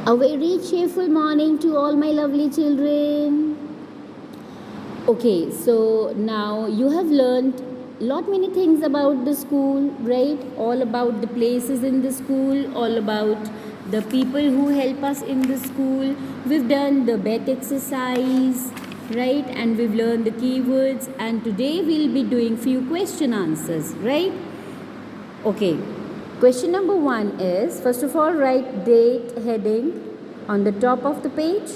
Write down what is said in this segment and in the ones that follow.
A very cheerful morning to all my lovely children. Okay, so now you have learned lot many things about the school, right? All about the places in the school, all about the people who help us in the school. We've done the bet exercise, right? And we've learned the keywords, and today we'll be doing few question answers, right? Okay. Question number 1 is, first of all, write date heading on the top of the page.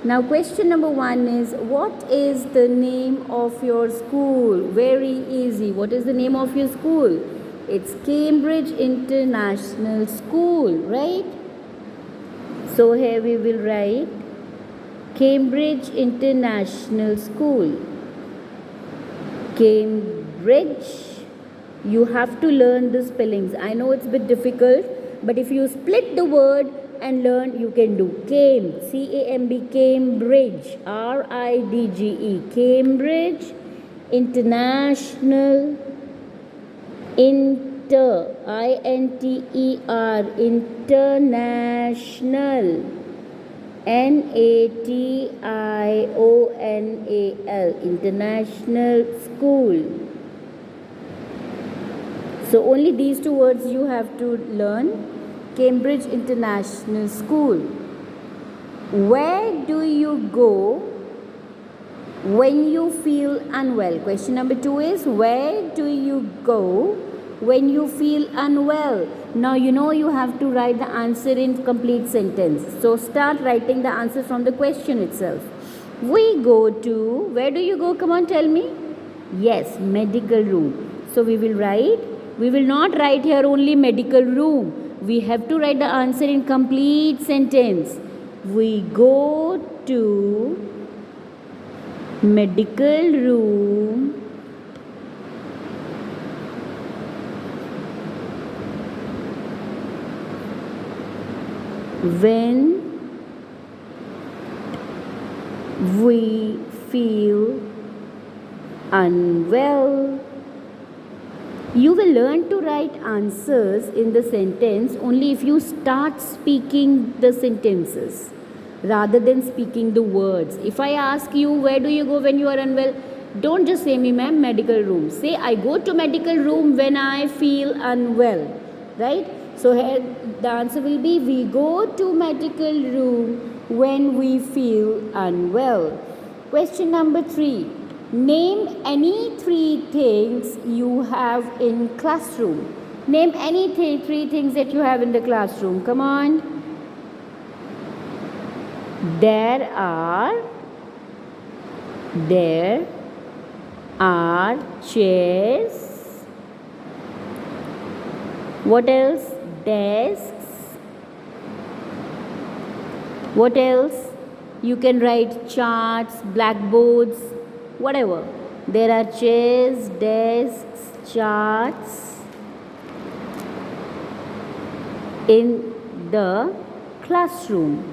Now question number 1 is, what is the name of your school? Very easy. What is the name of your school? It's Cambridge International School, right? So here we will write Cambridge International School. Cambridge. You have to learn the spellings. I know it's a bit difficult, but if you split the word and learn, you can do. C-A-M-B, Cambridge, R-I-D-G-E, Cambridge International, Inter, I-N-T-E-R, International, N-A-T-I-O-N-A-L, International School. So only these two words you have to learn. Cambridge International School. Where do you go when you feel unwell? Question number 2 is, where do you go when you feel unwell? Now you know you have to write the answer in complete sentence. So start writing the answer from the question itself. We go to, where do you go? Come on, tell me. Yes, medical room. So we will not write here only medical room. We have to write the answer in complete sentence. We go to medical room when we feel unwell. You will learn to write answers in the sentence only if you start speaking the sentences rather than speaking the words. If I ask you, where do you go when you are unwell? Don't just say me, ma'am, medical room. Say, I go to medical room when I feel unwell, right? So here the answer will be, we go to medical room when we feel unwell. Question number 3. Name any 3 things you have in classroom. Name any 3 things that you have in the classroom. Come on. There are chairs. What else? Desks. What else? You can write charts, blackboards, whatever. There are chairs, desks, charts in the classroom.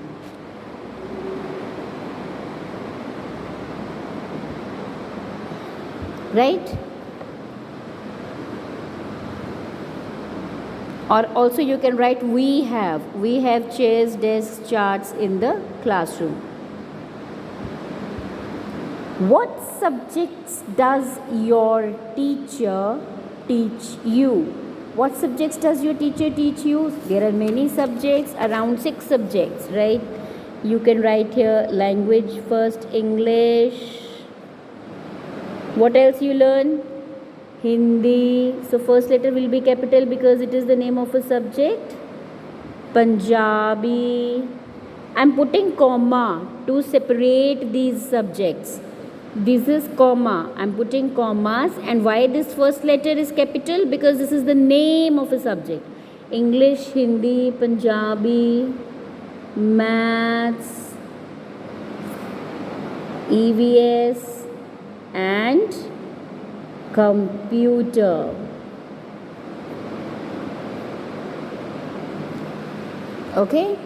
Right? Or also you can write we have chairs, desks, charts in the classroom. What subjects does your teacher teach you? What subjects does your teacher teach you? There are many subjects, around 6 subjects, right? You can write here language first, English. What else you learn? Hindi. So first letter will be capital because it is the name of a subject. Punjabi. I'm putting comma to separate these subjects. This is comma. I'm putting commas. And why this first letter is capital? Because this is the name of a subject. English, Hindi, Punjabi, Maths, EVS and computer. Okay.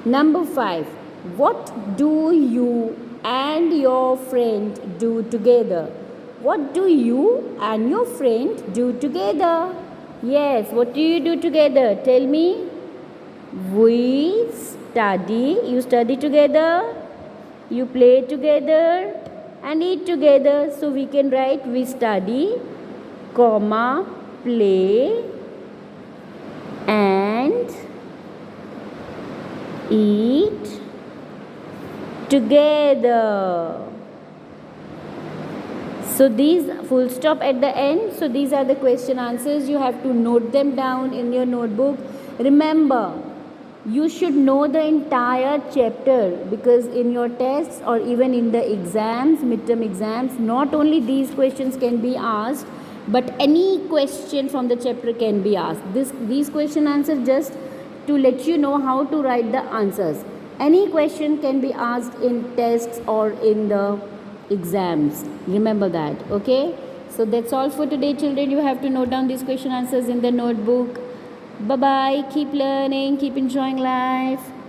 Number 5. What do you and your friend do together? What do you and your friend do together? Yes, what do you do together? Tell me. We study. You study together, you play together, and eat together. So we can write we study, comma, play, and eat together. So these full stop at the end. So these are the question answers. You have to note them down in your notebook. Remember, you should know the entire chapter, because in your tests or even in the exams, midterm exams, not only these questions can be asked, but any question from the chapter can be asked. These question answers just to let you know how to write the answers. Any question can be asked in tests or in the exams. Remember that. Okay, so that's all for today, children. You have to note down these question answers in the notebook. Bye bye. Keep learning, keep enjoying life.